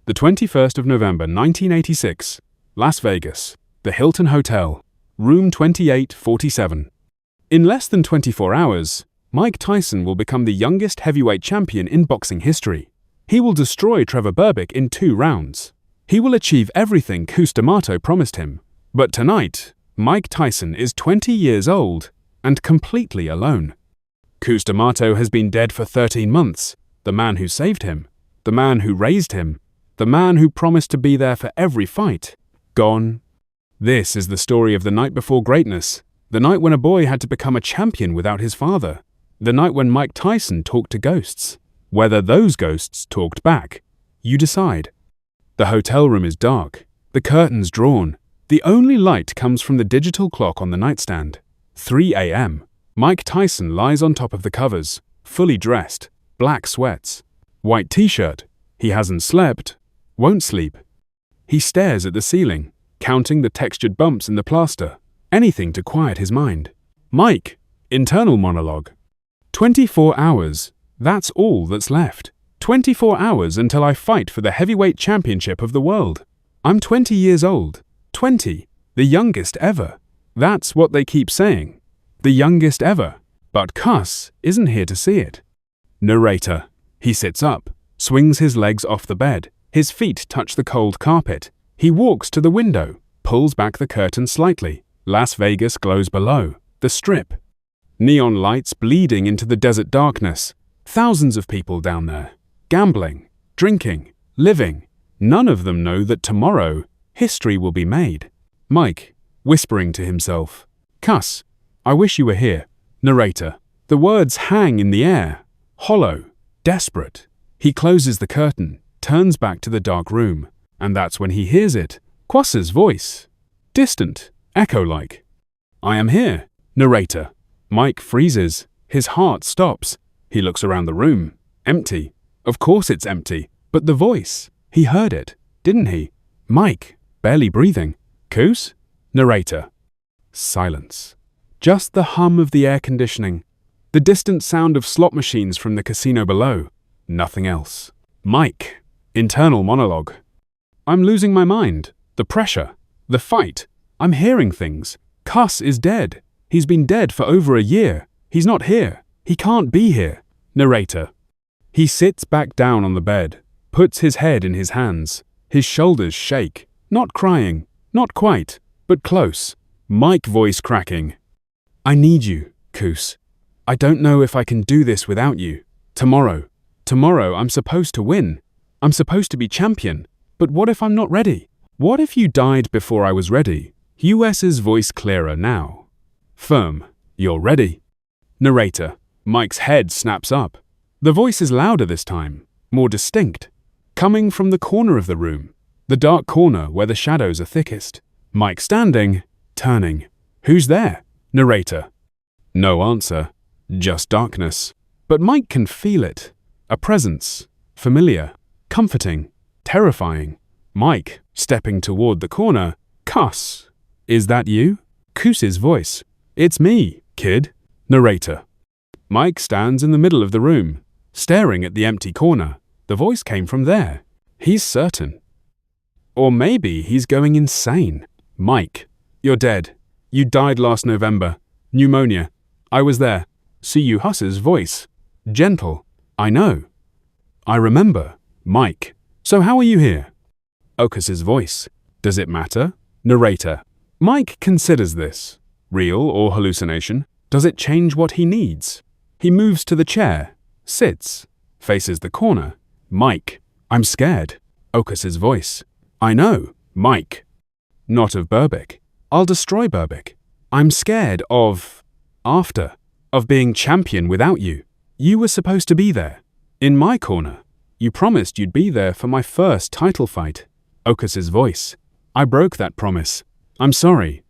The 21st of November 1986, Las Vegas, the Hilton Hotel, room 2847. In less than 24 hours, Mike Tyson will become the youngest heavyweight champion in boxing history. He will destroy Trevor Berbick in 2 rounds. He will achieve everything Cus D'Amato promised him. But tonight, Mike Tyson is 20 years old and completely alone. Cus D'Amato has been dead for 13 months, the man who saved him, the man who raised him, the man who promised to be there for every fight, gone. This is the story of the night before greatness, the night when a boy had to become a champion without his father, the night when Mike Tyson talked to ghosts. Whether those ghosts talked back, you decide. The hotel room is dark, the curtains drawn. The only light comes from the digital clock on the nightstand. 3 a.m. Mike Tyson lies on top of the covers, fully dressed, black sweats, white t-shirt. He hasn't slept, won't sleep. He stares at the ceiling, counting the textured bumps in the plaster, anything to quiet his mind. Mike, internal monologue. 24 hours, that's all that's left. 24 hours until I fight for the heavyweight championship of the world. I'm 20 years old. 20, the youngest ever. That's what they keep saying. The youngest ever. But Cus isn't here to see it. Narrator. He sits up, swings his legs off the bed. His feet touch the cold carpet. He walks to the window, pulls back the curtain slightly. Las Vegas glows below. The Strip. Neon lights bleeding into the desert darkness. Thousands of people down there. Gambling, drinking, living. None of them know that tomorrow, history will be made. Mike, whispering to himself. Cus, I wish you were here. Narrator. The words hang in the air. Hollow. Desperate. He closes the curtain, turns back to the dark room, and that's when he hears it. Cus's voice. Distant, echo-like. I am here. Narrator. Mike freezes. His heart stops. He looks around the room. Empty. Of course it's empty. But the voice. He heard it, didn't he? Mike, barely breathing. Cus? Narrator. Silence. Just the hum of the air conditioning. The distant sound of slot machines from the casino below. Nothing else. Mike. Internal monologue. I'm losing my mind. The pressure. The fight. I'm hearing things. Cus is dead. He's been dead for over a year. He's not here. He can't be here. Narrator. He sits back down on the bed, puts his head in his hands. His shoulders shake. Not crying. Not quite, but close. Mike voice cracking. I need you, Cus. I don't know if I can do this without you. Tomorrow I'm supposed to win. I'm supposed to be champion. But what if I'm not ready? What if you died before I was ready? US's voice clearer now. Firm. You're ready. Narrator. Mike's head snaps up. The voice is louder this time, more distinct. Coming from the corner of the room. The dark corner where the shadows are thickest. Mike standing, turning. Who's there? Narrator. No answer. Just darkness. But Mike can feel it. A presence. Familiar. Comforting. Terrifying. Mike, stepping toward the corner. Cus. Is that you? Cus's voice. It's me, kid. Narrator. Mike stands in the middle of the room, staring at the empty corner. The voice came from there. He's certain. Or maybe he's going insane. Mike. You're dead. You died last November. Pneumonia. I was there. Cus's voice. Gentle. I know. I remember. Mike. So how are you here? Cus's voice. Does it matter? Narrator. Mike considers this. Real or hallucination? Does it change what he needs? He moves to the chair. Sits. Faces the corner. Mike. I'm scared. Cus's voice. I know. Mike. Not of Berbick. I'll destroy Berbick. I'm scared of being champion without you. You were supposed to be there. In my corner. You promised you'd be there for my first title fight. Cus's voice. I broke that promise. I'm sorry.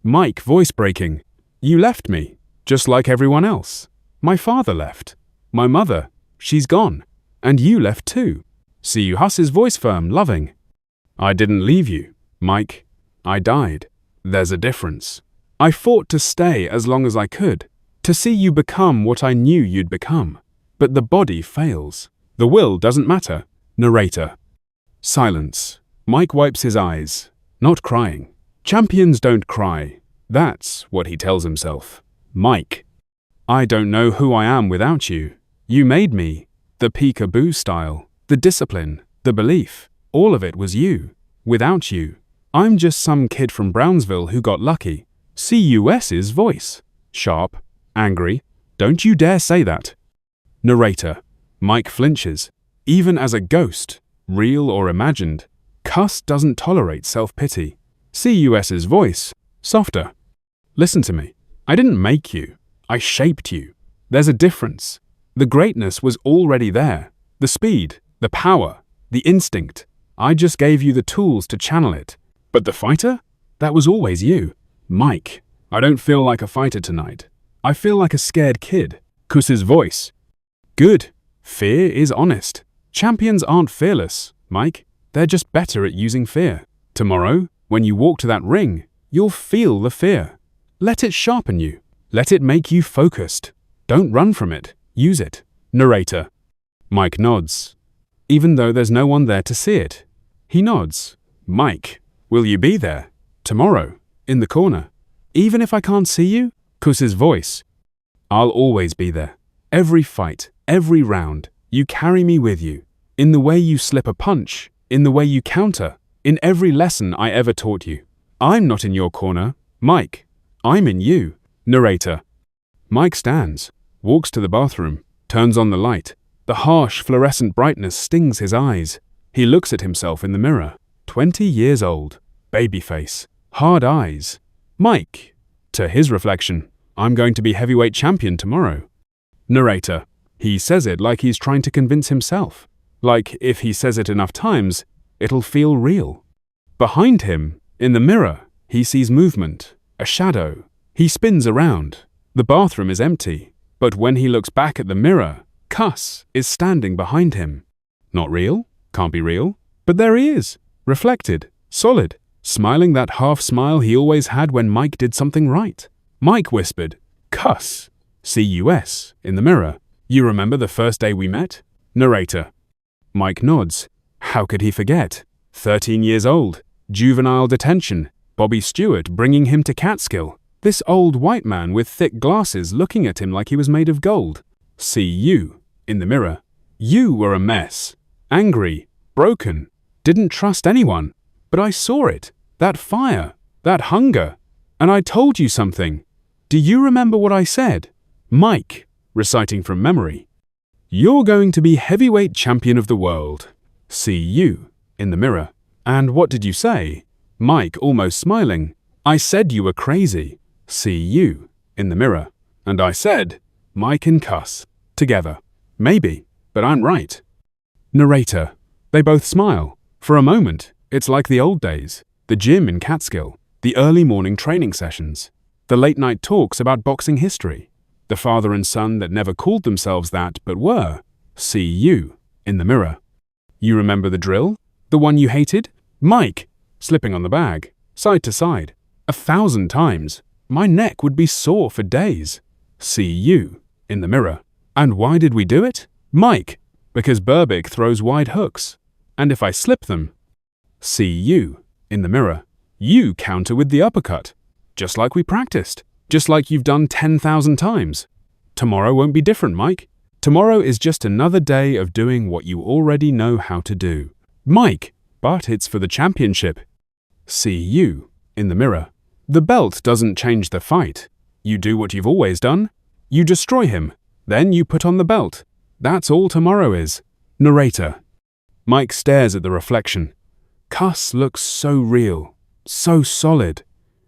Mike voice breaking. You left me, just like everyone else. My father left. My mother, she's gone. And you left too. Cus's voice firm, loving. I didn't leave you, Mike. I died. There's a difference. I fought to stay as long as I could, to see you become what I knew you'd become. But the body fails. The will doesn't matter. Narrator. Silence. Mike wipes his eyes. Not crying. Champions don't cry. That's what he tells himself. Mike. I don't know who I am without you. You made me. The peekaboo style, the discipline, the belief, all of it was you. Without you, I'm just some kid from Brownsville who got lucky. Cus's voice. Sharp, angry. Don't you dare say that. Narrator. Mike flinches. Even as a ghost, real or imagined, Cus doesn't tolerate self-pity. Cus's voice. Softer. Listen to me. I didn't make you. I shaped you. There's a difference. The greatness was already there. The speed, the power, the instinct. I just gave you the tools to channel it. But the fighter? That was always you. Mike, I don't feel like a fighter tonight. I feel like a scared kid. Cus's voice. Good. Fear is honest. Champions aren't fearless, Mike. They're just better at using fear. Tomorrow, when you walk to that ring, you'll feel the fear. Let it sharpen you. Let it make you focused. Don't run from it. Use it. Narrator. Mike nods. Even though there's no one there to see it. He nods. Mike, will you be there? Tomorrow, in the corner. Even if I can't see you? Cus's voice. I'll always be there. Every fight, every round, you carry me with you. In the way you slip a punch, in the way you counter, in every lesson I ever taught you. I'm not in your corner, Mike. I'm in you. Narrator. Mike stands, walks to the bathroom, turns on the light. The harsh fluorescent brightness stings his eyes. He looks at himself in the mirror. 20 years old. Baby face. Hard eyes. Mike. To his reflection, I'm going to be heavyweight champion tomorrow. Narrator. He says it like he's trying to convince himself. Like if he says it enough times, it'll feel real. Behind him, in the mirror, he sees movement, a shadow. He spins around. The bathroom is empty, but when he looks back at the mirror, Cus is standing behind him. Not real? Can't be real? But there he is, reflected, solid, smiling that half smile he always had when Mike did something right. Mike whispered, Cus, Cus, in the mirror. You remember the first day we met? Narrator. Mike nods. How could he forget? 13 years old, juvenile detention, Bobby Stewart bringing him to Catskill. This old white man with thick glasses looking at him like he was made of gold. See you, in the mirror. You were a mess. Angry, broken, didn't trust anyone. But I saw it, that fire, that hunger. And I told you something. Do you remember what I said? Mike, reciting from memory. You're going to be heavyweight champion of the world. See you, in the mirror. And what did you say? Mike, almost smiling. I said you were crazy. See you, in the mirror. And I said, Mike and Cus, together. Maybe, but I'm right. Narrator. They both smile. For a moment, it's like the old days. The gym in Catskill. The early morning training sessions. The late night talks about boxing history. The father and son that never called themselves that but were. See you, in the mirror. You remember the drill? The one you hated? Mike, slipping on the bag, side to side. 1,000 times. My neck would be sore for days. See you, in the mirror. And why did we do it? Mike, because Berbick throws wide hooks. And if I slip them? See you, in the mirror. You counter with the uppercut. Just like we practiced. Just like you've done 10,000 times. Tomorrow won't be different, Mike. Tomorrow is just another day of doing what you already know how to do. Mike, but it's for the championship. See you, in the mirror. The belt doesn't change the fight. You do what you've always done. You destroy him. Then you put on the belt. That's all tomorrow is. Narrator. Mike stares at the reflection. Cus looks so real, so solid.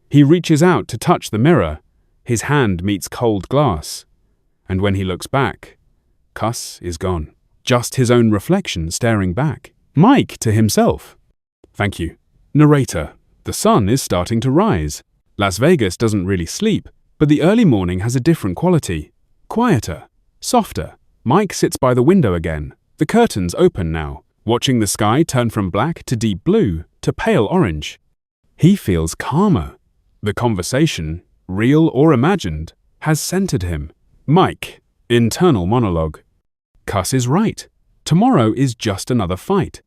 He reaches out to touch the mirror. His hand meets cold glass. And when he looks back, Cus is gone. Just his own reflection staring back. Mike to himself. Thank you. Narrator. The sun is starting to rise. Las Vegas doesn't really sleep, but the early morning has a different quality. Quieter, softer. Mike sits by the window again. The curtains open now, watching the sky turn from black to deep blue to pale orange. He feels calmer. The conversation, real or imagined, has centered him. Mike, internal monologue. Cus is right. Tomorrow is just another fight.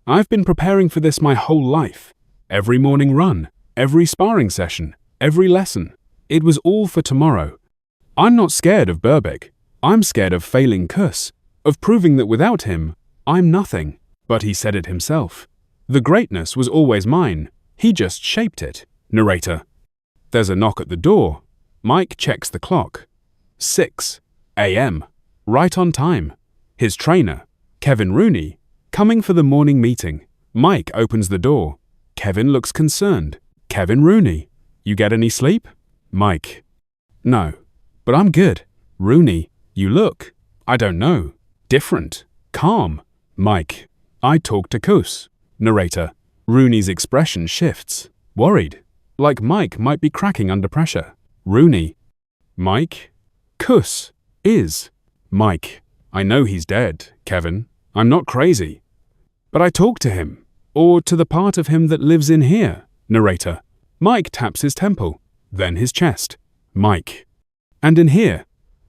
I've been preparing for this my whole life. Every morning run, every sparring session, every lesson. It was all for tomorrow. I'm not scared of Berbick. I'm scared of failing Cus, of proving that without him, I'm nothing. But he said it himself. The greatness was always mine. He just shaped it. Narrator. There's a knock at the door. Mike checks the clock. 6 a.m. Right on time. His trainer, Kevin Rooney, coming for the morning meeting. Mike opens the door. Kevin looks concerned. Kevin Rooney. You get any sleep? Mike. No, but I'm good. Rooney. You look, I don't know, different, calm. Mike. I talked to Cus. Narrator. Rooney's expression shifts. Worried. Like Mike might be cracking under pressure. Rooney. Mike. Cus. Is. Mike. I know he's dead, Kevin. I'm not crazy. But I talked to him. Or to the part of him that lives in here. Narrator. Mike taps his temple. Then his chest. Mike. And in here.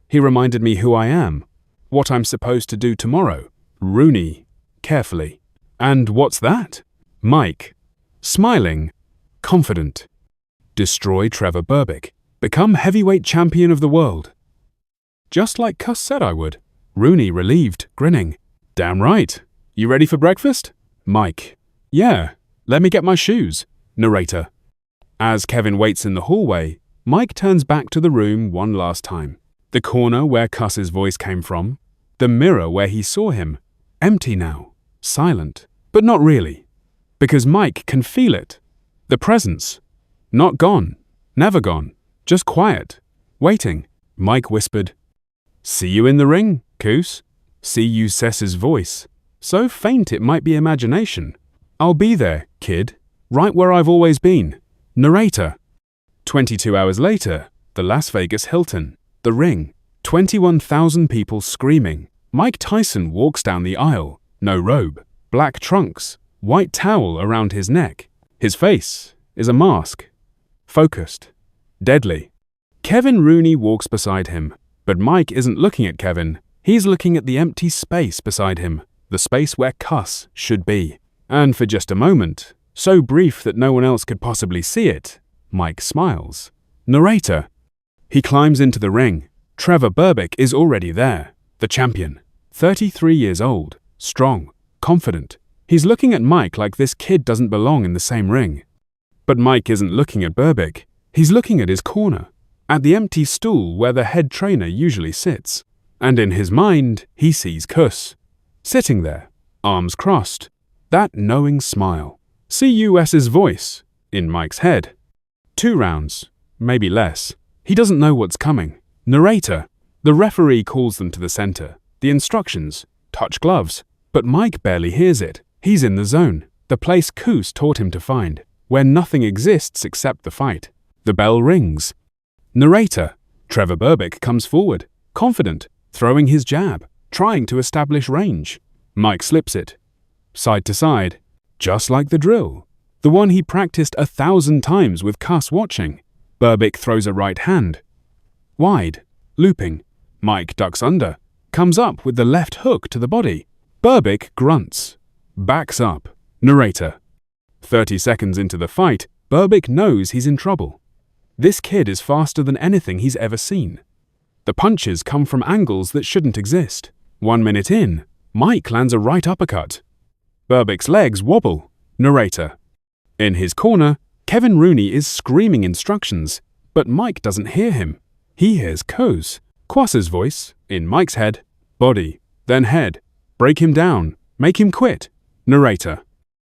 He reminded me who I am. What I'm supposed to do tomorrow. Rooney. Carefully. And what's that? Mike. Smiling. Confident. Destroy Trevor Berbick. Become heavyweight champion of the world. Just like Cus said I would. Rooney relieved, grinning. Damn right. You ready for breakfast? Mike. Yeah. Let me get my shoes. Narrator. As Kevin waits in the hallway, Mike turns back to the room one last time. The corner where Cus's voice came from. The mirror where he saw him. Empty now. Silent. But not really. Because Mike can feel it. The presence. Not gone. Never gone. Just quiet. Waiting. Mike whispered. See you in the ring, Cus. See you, Ces's voice. So faint it might be imagination. I'll be there, kid. Right where I've always been. Narrator. 22 hours later, the Las Vegas Hilton. The ring. 21,000 people screaming. Mike Tyson walks down the aisle. No robe. Black trunks. White towel around his neck. His face is a mask. Focused. Deadly. Kevin Rooney walks beside him. But Mike isn't looking at Kevin. He's looking at the empty space beside him. The space where Cus should be. And for just a moment, so brief that no one else could possibly see it, Mike smiles. Narrator. He climbs into the ring. Trevor Berbick is already there. The champion. 33 years old. Strong. Confident. He's looking at Mike like this kid doesn't belong in the same ring. But Mike isn't looking at Berbick. He's looking at his corner. At the empty stool where the head trainer usually sits. And in his mind, he sees Cus. Sitting there. Arms crossed. That knowing smile. CUS's voice. In Mike's head. 2 rounds. Maybe less. He doesn't know what's coming. Narrator. The referee calls them to the center. The instructions. Touch gloves. But Mike barely hears it. He's in the zone. The place Cus taught him to find. Where nothing exists except the fight. The bell rings. Narrator. Trevor Berbick comes forward. Confident. Throwing his jab. Trying to establish range. Mike slips it. Side to side. Just like the drill. The one he practiced 1,000 times with Cus watching. Berbick throws a right hand. Wide. Looping. Mike ducks under. Comes up with the left hook to the body. Berbick grunts. Backs up. Narrator. 30 seconds into the fight, Berbick knows he's in trouble. This kid is faster than anything he's ever seen. The punches come from angles that shouldn't exist. 1 minute in, Mike lands a right uppercut. Berbick's legs wobble. Narrator. In his corner, Kevin Rooney is screaming instructions, but Mike doesn't hear him. He hears Cus's voice, in Mike's head. Body, then head. Break him down. Make him quit. Narrator.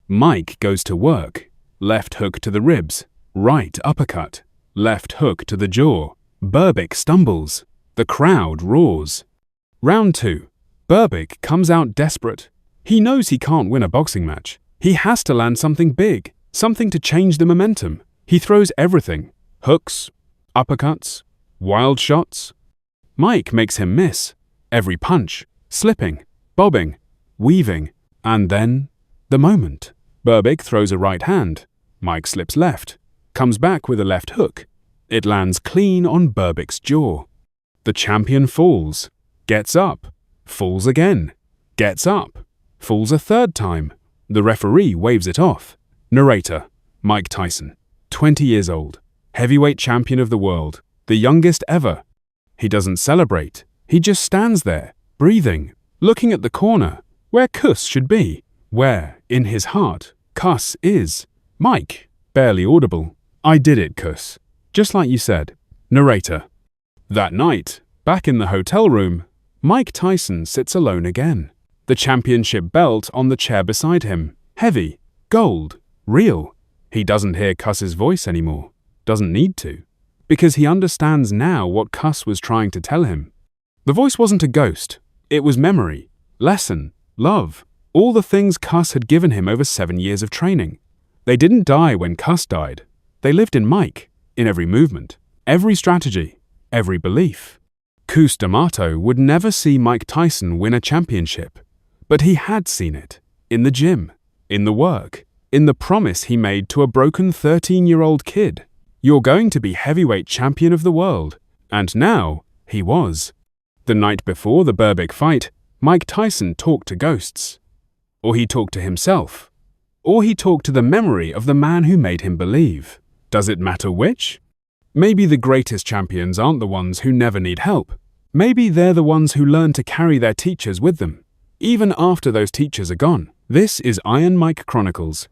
Mike goes to work. Left hook to the ribs. Right uppercut. Left hook to the jaw. Berbick stumbles. The crowd roars. Round 2. Berbick comes out desperate. He knows he can't win a boxing match. He has to land something big, something to change the momentum. He throws everything. Hooks, uppercuts, wild shots. Mike makes him miss. Every punch, slipping, bobbing, weaving. And then, the moment. Berbick throws a right hand. Mike slips left. Comes back with a left hook. It lands clean on Berbick's jaw. The champion falls. Gets up. Falls again. Gets up. Falls a 3rd time. The referee waves it off. Narrator: Mike Tyson, 20 years old, heavyweight champion of the world, the youngest ever. He doesn't celebrate. He just stands there, breathing, looking at the corner, where Cus should be, where, in his heart, Cus is. Mike, barely audible: I did it, Cus. Just like you said. Narrator: That night, back in the hotel room, Mike Tyson sits alone again. The championship belt on the chair beside him. Heavy, gold, real. He doesn't hear Cus's voice anymore. Doesn't need to. Because he understands now what Cus was trying to tell him. The voice wasn't a ghost. It was memory, lesson, love, all the things Cus had given him over 7 years of training. They didn't die when Cus died. They lived in Mike, in every movement, every strategy, every belief. Cus D'Amato would never see Mike Tyson win a championship, but he had seen it, in the gym, in the work, in the promise he made to a broken 13-year-old kid. You're going to be heavyweight champion of the world. And now, he was. The night before the Berbick fight, Mike Tyson talked to ghosts. Or he talked to himself. Or he talked to the memory of the man who made him believe. Does it matter which? Maybe the greatest champions aren't the ones who never need help. Maybe they're the ones who learn to carry their teachers with them, even after those teachers are gone. This is Iron Mike Chronicles.